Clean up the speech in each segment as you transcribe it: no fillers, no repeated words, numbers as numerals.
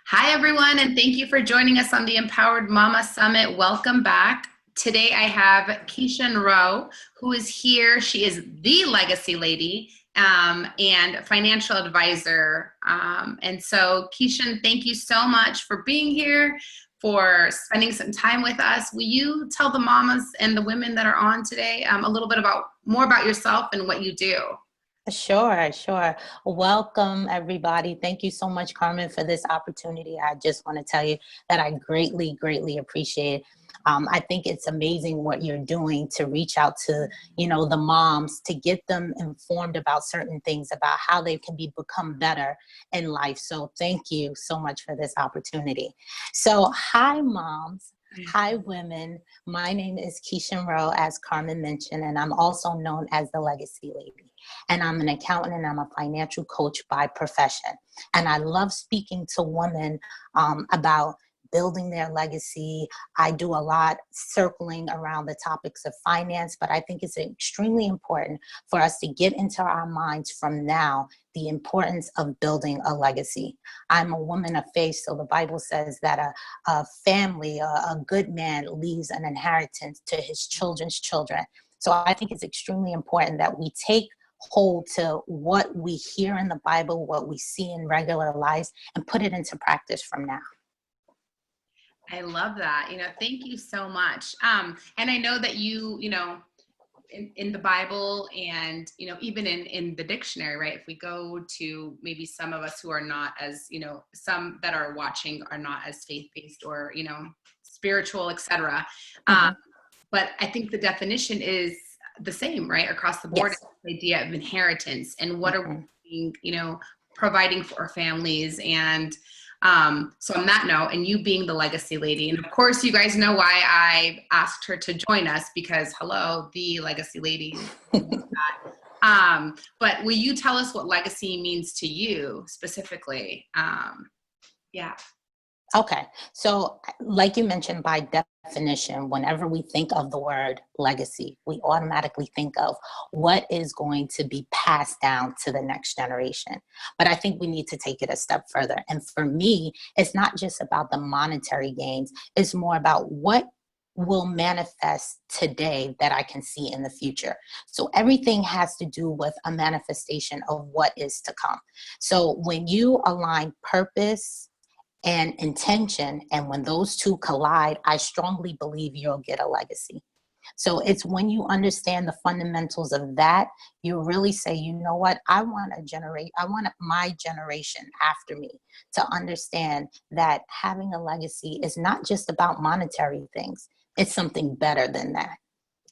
Hi, everyone, and thank you for joining us on the Empowered Mama Summit. Welcome back. Today, I have Keishan Rowe, who is here. She is the legacy lady and financial advisor. And so, Keishan, thank you so much for being here, for spending some time with us. Will you tell the mamas and the women that are on today a little bit more about yourself and what you do? Sure. Welcome, everybody. Thank you so much, Carmen, for this opportunity. I just want to tell you that I greatly appreciate it. I think it's amazing what you're doing to reach out to, the moms, to get them informed about certain things, about how they can become better in life. So thank you so much for this opportunity. So hi, moms. Hi, women. My name is Keishan Rowe, as Carmen mentioned, and I'm also known as the Legacy Lady. And I'm an accountant and I'm a financial coach by profession. And I love speaking to women about building their legacy. I do a lot circling around the topics of finance, but I think it's extremely important for us to get into our minds from now the importance of building a legacy. I'm a woman of faith, so the Bible says that a family, a good man leaves an inheritance to his children's children. So I think it's extremely important that we take hold to what we hear in the Bible, what we see in regular lives, and put it into practice from now. I love that. Thank you so much. And I know that in the Bible and, even in the dictionary, right? If we go to maybe some of us who are not as, some that are watching are not as faith-based or, spiritual, etc. But I think the definition is the same, right? Across the board, Yes. The idea of inheritance and what are we being, providing for our families. And so on that note, and you being the legacy lady, and of course you guys know why I asked her to join us, because hello, the legacy lady. But will you tell us what legacy means to you specifically? Yeah. Okay. So like you mentioned, by definition, whenever we think of the word legacy, we automatically think of what is going to be passed down to the next generation. But I think we need to take it a step further. And for me, it's not just about the monetary gains. It's more about what will manifest today that I can see in the future. So everything has to do with a manifestation of what is to come. So when you align purpose and intention, and when those two collide, I strongly believe you'll get a legacy. So it's when you understand the fundamentals of that, you really say, you know what, I want my generation after me to understand that having a legacy is not just about monetary things. It's something better than that.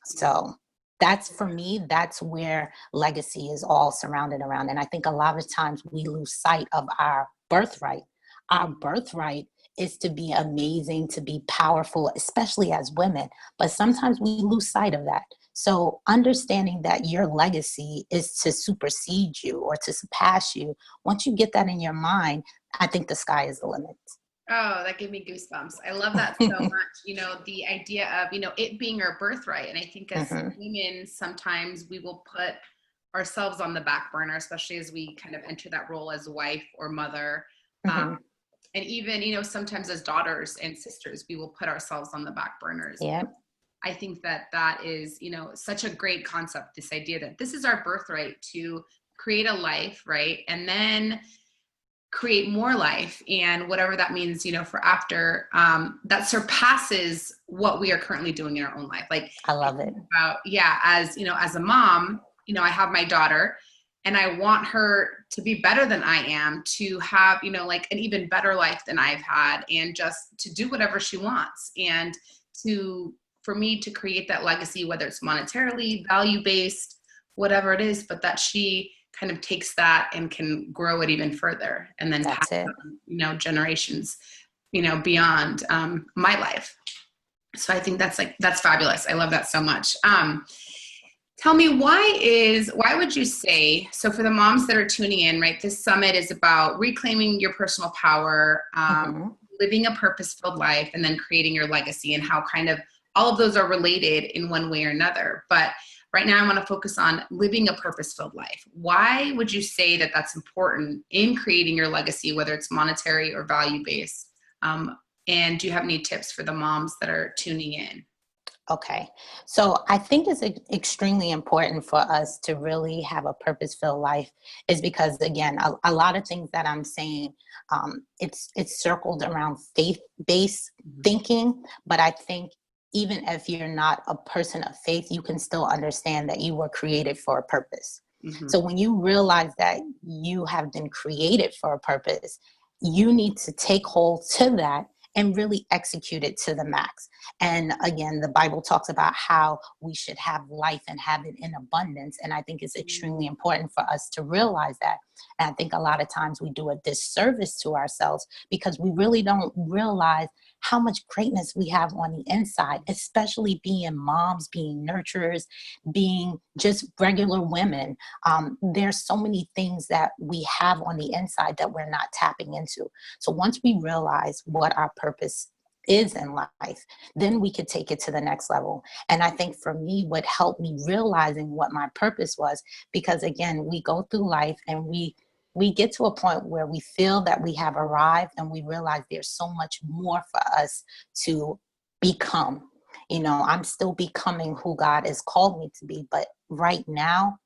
So that's, for me, that's where legacy is all surrounded around. And I think a lot of times we lose sight of our birthright. Our birthright is to be amazing, to be powerful, especially as women. But sometimes we lose sight of that. So understanding that your legacy is to supersede you or to surpass you, once you get that in your mind, I think the sky is the limit. Oh, that gave me goosebumps. I love that so much. The idea of, it being our birthright. And I think as women, sometimes we will put ourselves on the back burner, especially as we kind of enter that role as wife or mother. And even, sometimes as daughters and sisters, we will put ourselves on the back burners. Yeah. I think that is, such a great concept, this idea that this is our birthright to create a life, right? And then create more life, and whatever that means, for after, that surpasses what we are currently doing in our own life. Like, I love it. As a mom, I have my daughter, and I want her to be better than I am, to have, like an even better life than I've had, and just to do whatever she wants. And for me to create that legacy, whether it's monetarily, value-based, whatever it is, but that she kind of takes that and can grow it even further, and then pass on, generations, beyond my life. So I think that's fabulous. I love that so much. Tell me, why would you say, so for the moms that are tuning in, right, this summit is about reclaiming your personal power, living a purpose-filled life, and then creating your legacy, and how kind of all of those are related in one way or another. But right now I want to focus on living a purpose-filled life. Why would you say that that's important in creating your legacy, whether it's monetary or value-based? And do you have any tips for the moms that are tuning in? Okay. So I think it's extremely important for us to really have a purpose-filled life is because, again, a lot of things that I'm saying, it's circled around faith-based thinking. But I think even if you're not a person of faith, you can still understand that you were created for a purpose. Mm-hmm. So when you realize that you have been created for a purpose, you need to take hold to that and really execute it to the max. And again, the Bible talks about how we should have life and have it in abundance. And I think it's extremely important for us to realize that. And I think a lot of times we do a disservice to ourselves because we really don't realize how much greatness we have on the inside, especially being moms, being nurturers, being just regular women. There's so many things that we have on the inside that we're not tapping into. So once we realize what our purpose is in life, then we could take it to the next level. And I think for me, what helped me realizing what my purpose was, because again, we go through life and we get to a point where we feel that we have arrived and we realize there's so much more for us to become. You know, I'm still becoming who God has called me to be, but right now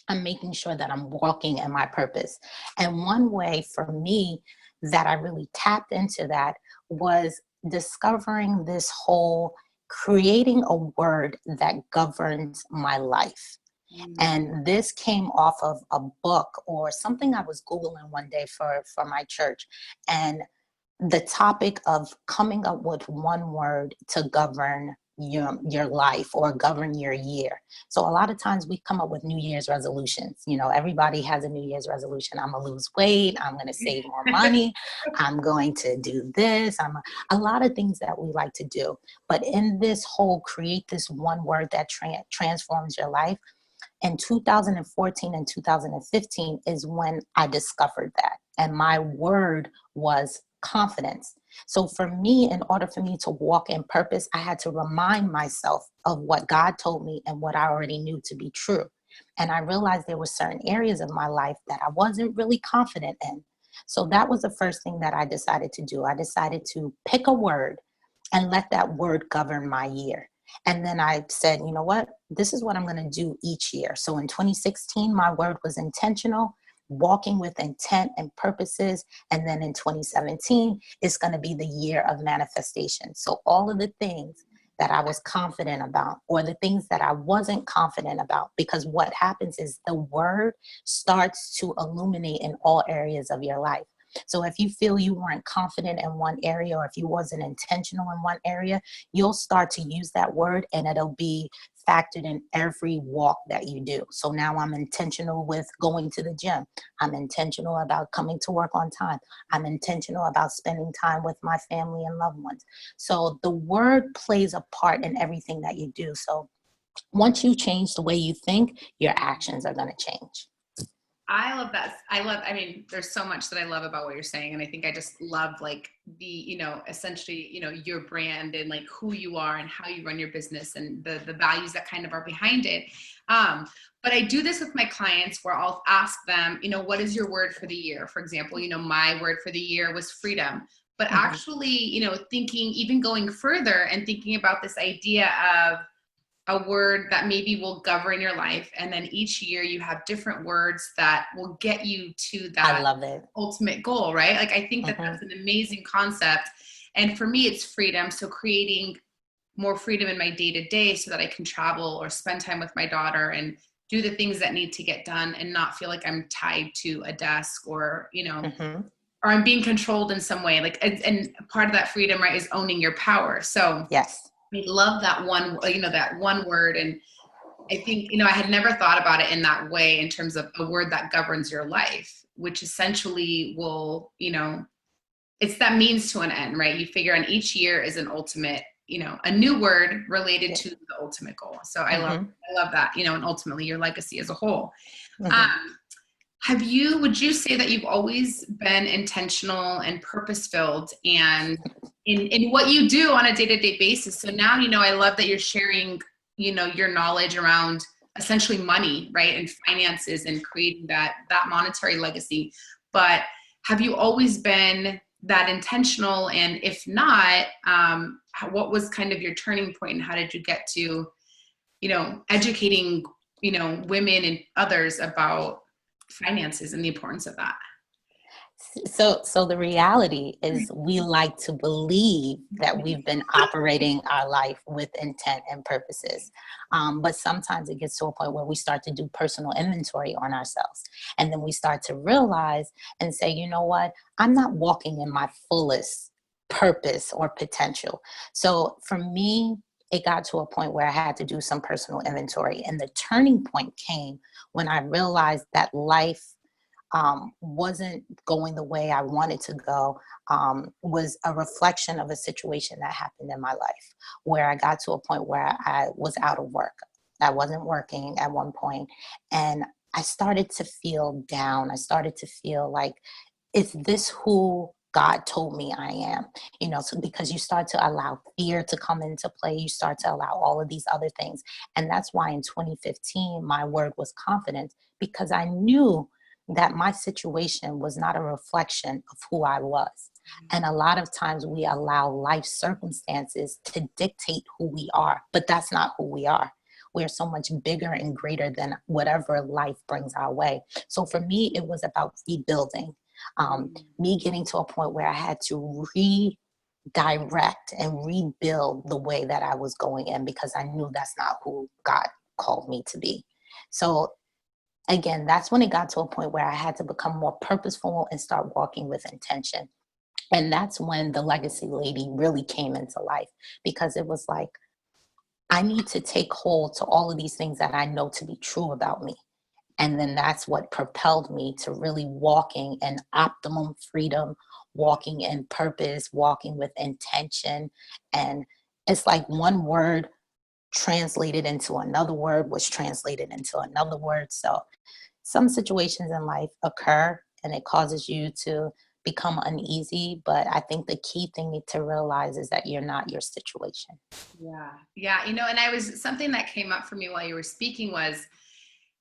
I'm making sure that I'm walking in my purpose. And one way for me that I really tapped into that was discovering this whole creating a word that governs my life. And this came off of a book or something I was Googling one day for my church. And the topic of coming up with one word to govern your life or govern your year. So a lot of times we come up with New Year's resolutions. You know, everybody has a New Year's resolution. I'm gonna lose weight. I'm gonna save more money. I'm going to do this. A lot of things that we like to do. But in this whole create this one word that transforms your life, in 2014 and 2015 is when I discovered that. And my word was confidence. So for me, in order for me to walk in purpose, I had to remind myself of what God told me and what I already knew to be true. And I realized there were certain areas of my life that I wasn't really confident in. So that was the first thing that I decided to do. I decided to pick a word and let that word govern my year. And then I said, you know what, this is what I'm going to do each year. So in 2016, my word was intentional, walking with intent and purposes. And then in 2017, it's going to be the year of manifestation. So all of the things that I was confident about or the things that I wasn't confident about, because what happens is the word starts to illuminate in all areas of your life. So if you feel you weren't confident in one area or if you wasn't intentional in one area, you'll start to use that word and it'll be factored in every walk that you do. So now I'm intentional with going to the gym. I'm intentional about coming to work on time. I'm intentional about spending time with my family and loved ones. So the word plays a part in everything that you do. So once you change the way you think, your actions are going to change. I love that. I mean, there's so much that I love about what you're saying. And I think I just love like the, essentially, your brand and like who you are and how you run your business and the values that kind of are behind it. But I do this with my clients where I'll ask them, what is your word for the year? For example, my word for the year was freedom. But actually, thinking, even going further and thinking about this idea of a word that maybe will govern your life. And then each year you have different words that will get you to that I love it. ultimate goal, right? Like, I think that that's an amazing concept. And for me, it's freedom. So creating more freedom in my day to day so that I can travel or spend time with my daughter and do the things that need to get done and not feel like I'm tied to a desk or, or I'm being controlled in some way. Like, and part of that freedom, right, is owning your power. So yes. I love that one, that one word. And I think, I had never thought about it in that way in terms of a word that governs your life, which essentially will, it's that means to an end, right? You figure on each year is an ultimate, a new word related to the ultimate goal. So I love that, and ultimately your legacy as a whole. Would you say that you've always been intentional and purpose-filled and in what you do on a day-to-day basis? So now, I love that you're sharing, your knowledge around essentially money, right? And finances and creating that monetary legacy. But have you always been that intentional? And if not, what was kind of your turning point, and how did you get to, educating, women and others about finances and the importance of that? So the reality is we like to believe that we've been operating our life with intent and purposes. But sometimes it gets to a point where we start to do personal inventory on ourselves. And then we start to realize and say, you know what, I'm not walking in my fullest purpose or potential. So for me, it got to a point where I had to do some personal inventory. And the turning point came when I realized that life wasn't going the way I wanted to go, was a reflection of a situation that happened in my life, where I got to a point where I was out of work. I wasn't working at one point, and I started to feel down. I started to feel like, is this who God told me I am? So because you start to allow fear to come into play, you start to allow all of these other things. And that's why in 2015, my word was confidence, because I knew that my situation was not a reflection of who I was. And a lot of times we allow life circumstances to dictate who we are, but that's not who we are. We're so much bigger and greater than whatever life brings our way. So for me, it was about rebuilding, me getting to a point where I had to redirect and rebuild the way that I was going in, because I knew that's not who God called me to be. So again, that's when it got to a point where I had to become more purposeful and start walking with intention. And that's when the legacy lady really came into life, because it was like, I need to take hold to all of these things that I know to be true about me. And then that's what propelled me to really walking in optimum freedom, walking in purpose, walking with intention. And it's like one word translated into another word was translated into another word. So some situations in life occur and it causes you to become uneasy. But I think the key thing to realize is that you're not your situation. Yeah. Yeah. And something that came up for me while you were speaking was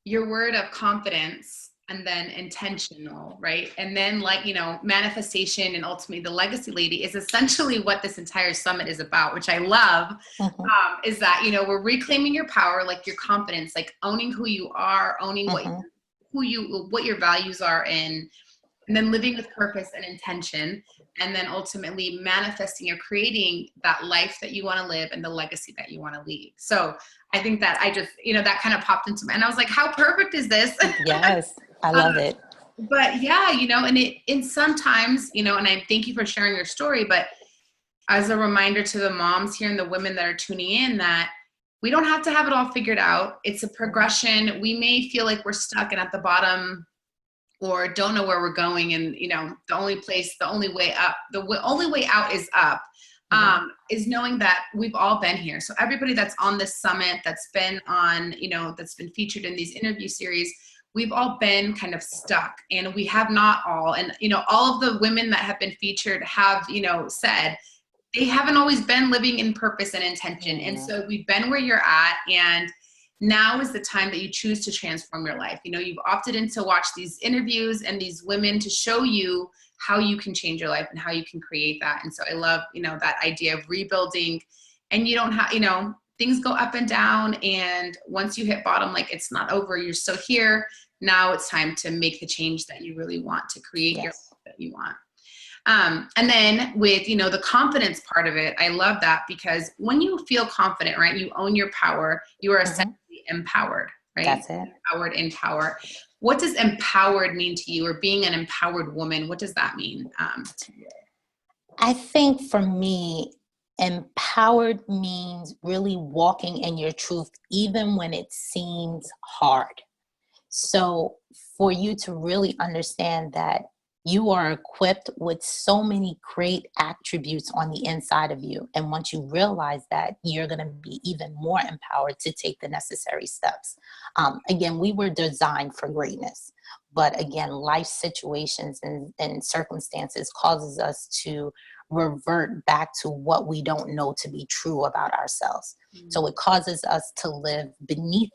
your word of confidence, and then intentional, right? And then manifestation, and ultimately the legacy lady is essentially what this entire summit is about, which I love. Is that, we're reclaiming your power, like your confidence, like owning who you are, owning what your values are, and then living with purpose and intention, and then ultimately manifesting or creating that life that you want to live and the legacy that you want to leave. So I think that I just, that kind of popped into me, and I was like, how perfect is this? Yes, I love it. But yeah, and sometimes, and I thank you for sharing your story, but as a reminder to the moms here and the women that are tuning in, that we don't have to have it all figured out. It's a progression. We may feel like we're stuck and at the bottom, or don't know where we're going, and the only way up, only way out is up. Is knowing that we've all been here. So everybody that's on this summit, that's been on, that's been featured in these interview series, we've all been kind of stuck, and we have not all. And, all of the women that have been featured have, said they haven't always been living in purpose and intention. And so we've been where you're at, and now is the time that you choose to transform your life. You've opted in to watch these interviews and these women to show you how you can change your life and how you can create that. And so I love, that idea of rebuilding, and you don't have, things go up and down. And once you hit bottom, like, it's not over. You're still here. Now it's time to make the change that you really want, to create your life that you want. And then with, the confidence part of it, I love that, because when you feel confident, right, you own your power, you are essentially empowered, right? That's it. Empowered in power. What does empowered mean to you, or being an empowered woman? What does that mean to you? I think for me, empowered means really walking in your truth, even when it seems hard. So for you to really understand that you are equipped with so many great attributes on the inside of you. And once you realize that, you're going to be even more empowered to take the necessary steps. Again, we were designed for greatness. But again, life situations and circumstances causes us to revert back to what we don't know to be true about ourselves. So it causes us to live beneath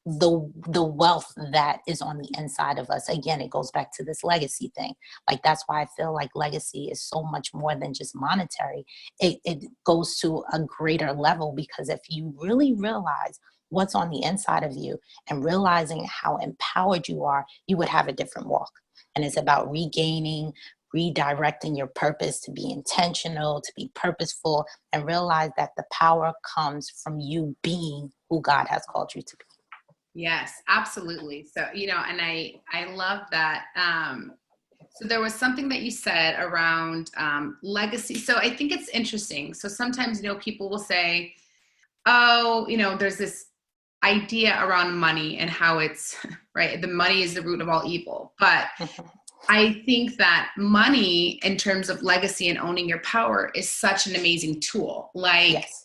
the wealth that is on the inside of us. Again, it goes back to this legacy thing. Like, that's why I feel like legacy is so much more than just monetary. It goes to a greater level, because if you really realize what's on the inside of you and realizing how empowered you are, you would have a different walk. And it's about regaining, redirecting your purpose to be intentional, to be purposeful, and realize that the power comes from you being who God has called you to be. Yes, absolutely. So, and I love that. So there was something that you said around legacy. So I think it's interesting. So sometimes, people will say, oh, there's this idea around money and how it's right. The money is the root of all evil. But I think that money, in terms of legacy and owning your power, is such an amazing tool. Like, yes.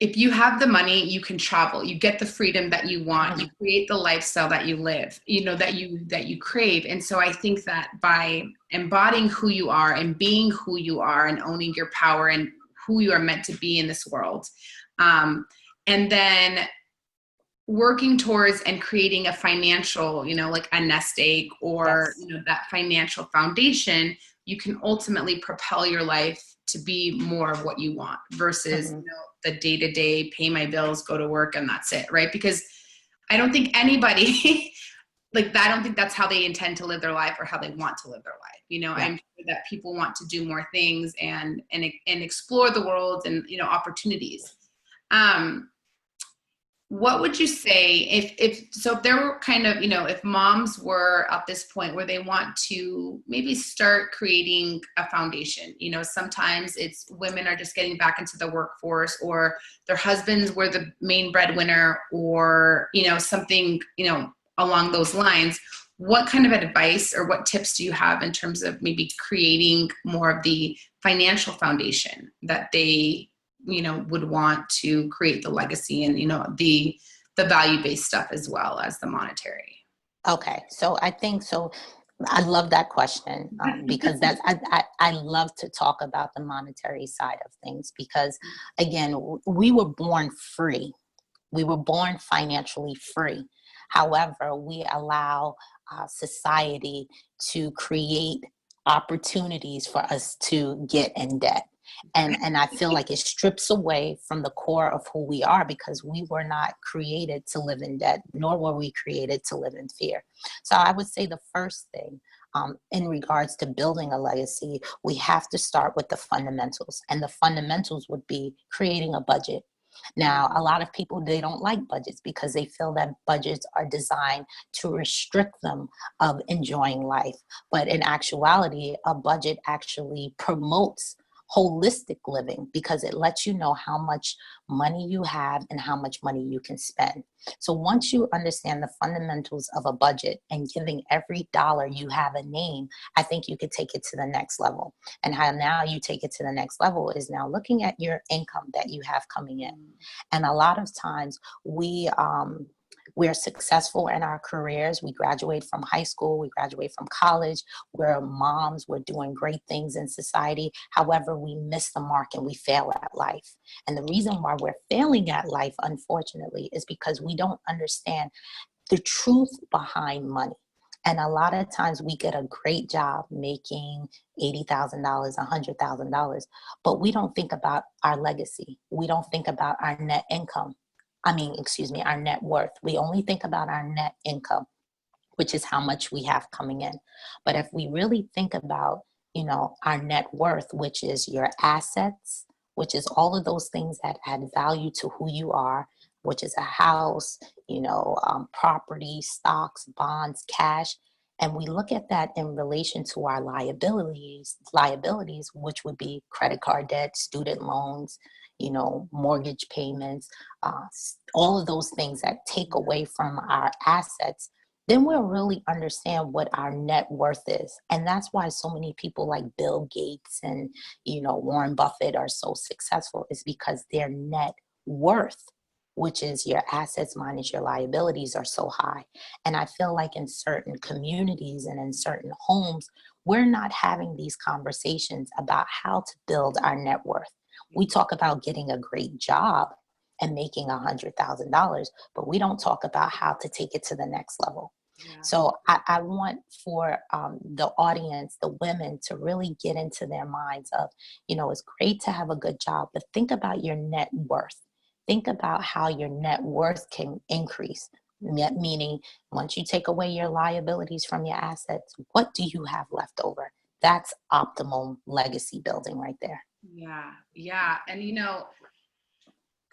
If you have the money, you can travel, you get the freedom that you want, you create the lifestyle that you live, that you crave. And so I think that by embodying who you are and being who you are and owning your power and who you are meant to be in this world, and then working towards and creating a financial, like a nest egg or, yes. That financial foundation, you can ultimately propel your life to be more of what you want versus, the day-to-day, pay my bills, go to work, and that's it, right? Because I don't think anybody, I don't think that's how they intend to live their life or how they want to live their life. Yeah. I'm sure that people want to do more things and explore the world and, opportunities. What would you say if there were kind of, if moms were at this point where they want to maybe start creating a foundation, sometimes it's women are just getting back into the workforce, or their husbands were the main breadwinner, or, something, along those lines. What kind of advice or what tips do you have in terms of maybe creating more of the financial foundation that they would want to create the legacy and, the value-based stuff as well as the monetary? Okay. So I think, I love that question, because I love to talk about the monetary side of things, because again, we were born free. We were born financially free. However, we allow society to create opportunities for us to get in debt. And I feel like it strips away from the core of who we are, because we were not created to live in debt, nor were we created to live in fear. So I would say the first thing, in regards to building a legacy, we have to start with the fundamentals. And the fundamentals would be creating a budget. Now, a lot of people, they don't like budgets because they feel that budgets are designed to restrict them of enjoying life. But in actuality, a budget actually promotes holistic living, because it lets you know how much money you have and how much money you can spend. So once you understand the fundamentals of a budget and giving every dollar you have a name, I think you could take it to the next level. And how now you take it to the next level is now looking at your income that you have coming in. And a lot of times we're successful in our careers. We graduate from high school, we graduate from college, we're moms, we're doing great things in society. However, we miss the mark and we fail at life. And the reason why we're failing at life, unfortunately, is because we don't understand the truth behind money. And a lot of times we get a great job making $80,000, $100,000, but we don't think about our legacy. We don't think about our net income. Our net worth. We only think about our net income, which is how much we have coming in. But if we really think about, our net worth, which is your assets, which is all of those things that add value to who you are, which is a house, property, stocks, bonds, cash. And we look at that in relation to our liabilities, which would be credit card debt, student loans, mortgage payments, all of those things that take away from our assets, then we'll really understand what our net worth is. And that's why so many people like Bill Gates and, Warren Buffett are so successful, is because their net worth, which is your assets minus your liabilities, are so high. And I feel like in certain communities and in certain homes, we're not having these conversations about how to build our net worth. We talk about getting a great job, and making $100,000, but we don't talk about how to take it to the next level. Yeah. So I want for the audience, the women, to really get into their minds of, it's great to have a good job, but think about your net worth. Think about how your net worth can increase. Meaning, once you take away your liabilities from your assets, what do you have left over? That's optimal legacy building right there. Yeah. Yeah. And,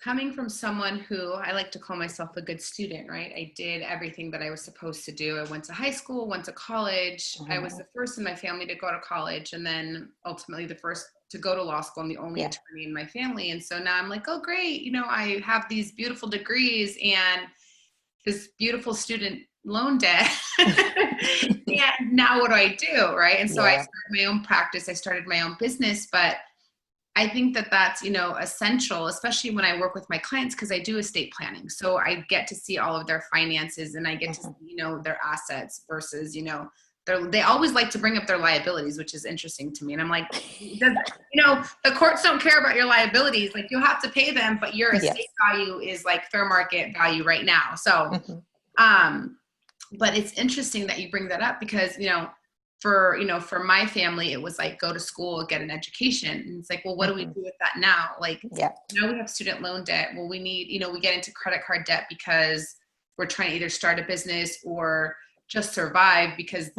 coming from someone who I like to call myself a good student, right? I did everything that I was supposed to do. I went to high school, went to college. I was the first in my family to go to college, and then ultimately the first to go to law school. I'm the only attorney in my family. And so now I'm like, oh, great. I have these beautiful degrees and this beautiful student loan debt. And now what do I do? Right. And so I started my own practice. I started my own business, but I think that that's, essential, especially when I work with my clients, because I do estate planning. So I get to see all of their finances, and I get to see, their assets versus, they always like to bring up their liabilities, which is interesting to me. And I'm like, the courts don't care about your liabilities. Like, you'll have to pay them, but your estate value is like fair market value right now. So, but it's interesting that you bring that up because, for my family, it was like, go to school, get an education. And it's like, well, what do we do with that now? Like, now we have student loan debt. Well, we need, we get into credit card debt because we're trying to either start a business or just survive because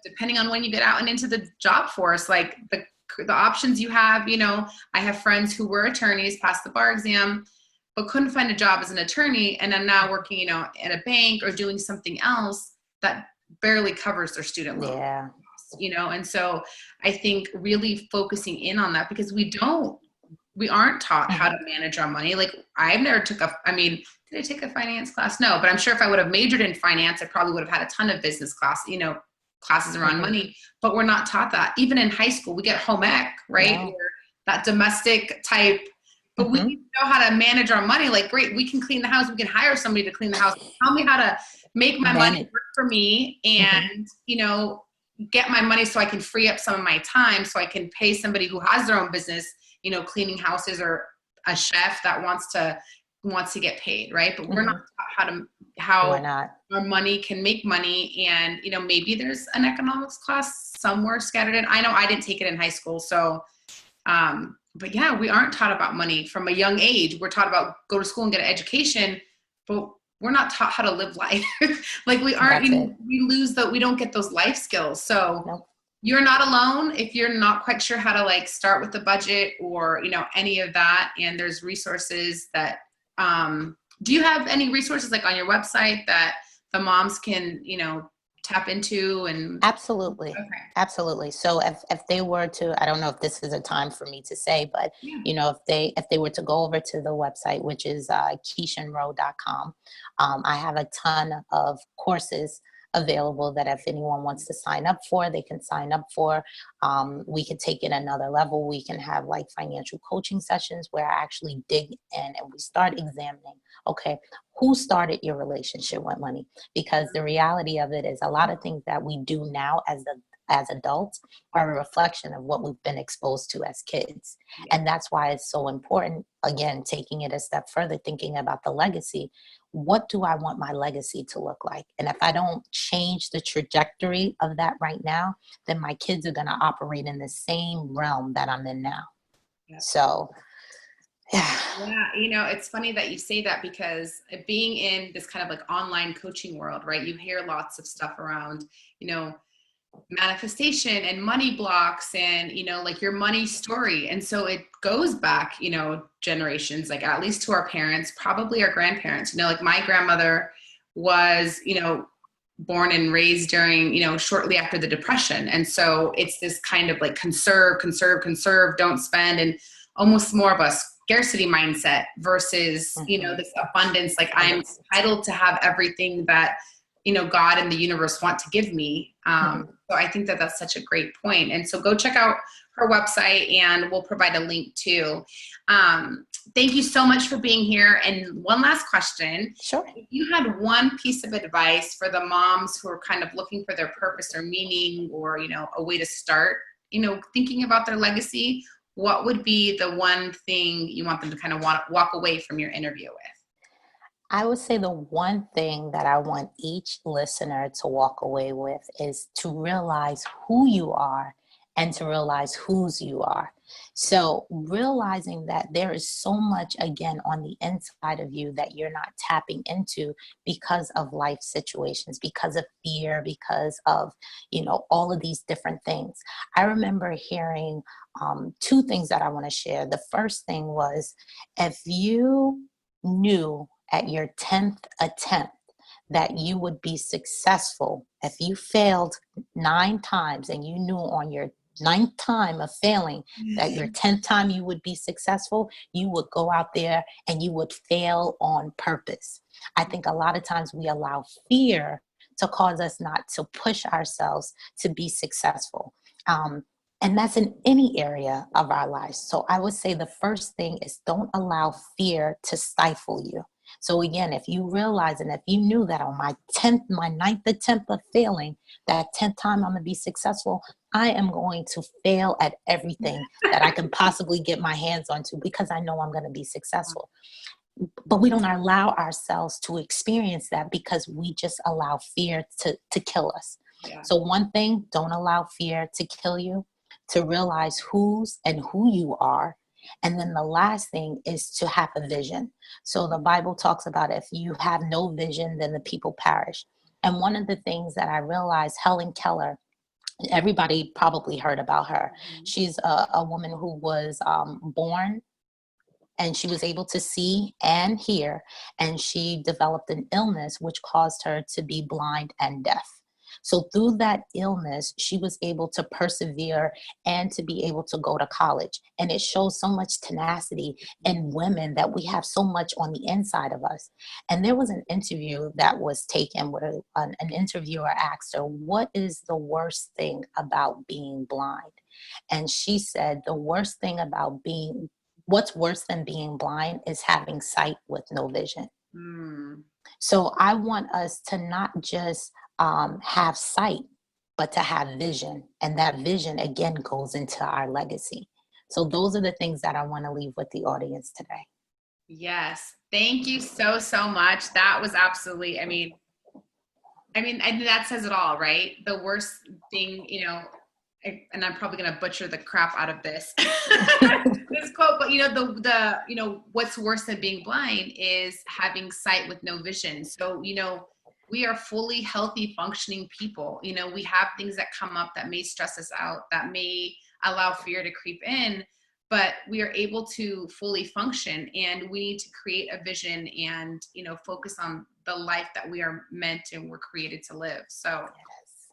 depending on when you get out and into the job force, like the options you have, I have friends who were attorneys, passed the bar exam, but couldn't find a job as an attorney. And I'm now working, at a bank or doing something else that barely covers their student loan. And so I think really focusing in on that, because we aren't taught how to manage our money. Like, I've never did I take a finance class? No, but I'm sure if I would have majored in finance, I probably would have had a ton of business classes around money, but we're not taught that. Even in high school, we get home ec, right? Or that domestic type, but we need to know how to manage our money. Like, great, we can clean the house. We can hire somebody to clean the house. Tell me how to make my money work for me and, get my money so I can free up some of my time so I can pay somebody who has their own business, cleaning houses, or a chef that wants to get paid, right? But we're not taught how our money can make money. And, maybe there's an economics class somewhere scattered in. I know I didn't take it in high school. So, but yeah, we aren't taught about money from a young age. We're taught about go to school and get an education, but we're not taught how to live life. Like, we aren't, we don't get those life skills. So you're not alone if you're not quite sure how to like start with the budget or, any of that. And there's resources that, do you have any resources like on your website that the moms can, tap into? And Absolutely. Absolutely. So if they were to, I don't know if this is a time for me to say, but if they were to go over to the website, which is KeishanRowe.com, I have a ton of courses available that if anyone wants to sign up for, they can sign up for. We could take it another level. We can have like financial coaching sessions where I actually dig in and we start examining, okay, who started your relationship with money? Because the reality of it is a lot of things that we do now as adults are a reflection of what we've been exposed to as kids. And that's why it's so important, again, taking it a step further, thinking about the legacy. What do I want my legacy to look like? And if I don't change the trajectory of that right now, then my kids are going to operate in the same realm that I'm in now. So, yeah, it's funny that you say that, because being in this kind of like online coaching world, right? You hear lots of stuff around, manifestation and money blocks and, like your money story. And so it goes back, generations, like at least to our parents, probably our grandparents, like my grandmother was, born and raised during, shortly after the Depression. And so it's this kind of like conserve, don't spend, and almost more of a scarcity mindset versus, this abundance. Like, I'm entitled to have everything that, God and the universe want to give me. So I think that that's such a great point. And so go check out her website and we'll provide a link too. Thank you so much for being here. And one last question. Sure. If you had one piece of advice for the moms who are kind of looking for their purpose or meaning or, a way to start, thinking about their legacy, what would be the one thing you want them to kind of walk away from your interview with? I would say the one thing that I want each listener to walk away with is to realize who you are and to realize whose you are. So realizing that there is so much, again, on the inside of you that you're not tapping into because of life situations, because of fear, because of, all of these different things. I remember hearing two things that I want to share. The first thing was, if you knew at your 10th attempt that you would be successful, if you failed 9 times and you knew on your 9th time of failing that your 10th time you would be successful, you would go out there and you would fail on purpose. I think a lot of times we allow fear to cause us not to push ourselves to be successful. And that's in any area of our lives. So I would say the first thing is, don't allow fear to stifle you. So again, if you realize and if you knew that on my 9th attempt of failing, that 10th time I'm going to be successful, I am going to fail at everything that I can possibly get my hands onto because I know I'm going to be successful. But we don't allow ourselves to experience that because we just allow fear to kill us. Yeah. So one thing, don't allow fear to kill you, to realize whose and who you are. And then the last thing is to have a vision. So the Bible talks about if you have no vision, then the people perish. And one of the things that I realized, Helen Keller, everybody probably heard about her. She's a woman who was born and she was able to see and hear, and she developed an illness which caused her to be blind and deaf. So through that illness, she was able to persevere and to be able to go to college. And it shows so much tenacity in women that we have so much on the inside of us. And there was an interview that was taken where an interviewer asked her, what is the worst thing about being blind? And she said, what's worse than being blind is having sight with no vision. So I want us to not just have sight, but to have vision. And that vision, again, goes into our legacy. So those are the things that I want to leave with the audience today. Yes. Thank you so, so much. That was absolutely, I mean, that says it all, right? The worst thing, and I'm probably going to butcher the crap out of this, this quote, but what's worse than being blind is having sight with no vision. So, we are fully healthy, functioning people. We have things that come up that may stress us out, that may allow fear to creep in, but we are able to fully function, and we need to create a vision and, focus on the life that we are meant and were created to live. So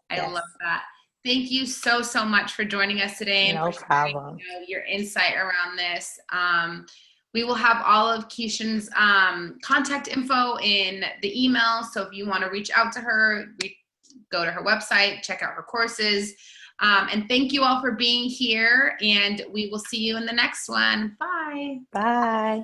I love that. Thank you so, so much for joining us today and for sharing, your insight around this. We will have all of Keishan's contact info in the email. So if you want to reach out to her, go to her website, check out her courses. And thank you all for being here. And we will see you in the next one. Bye. Bye.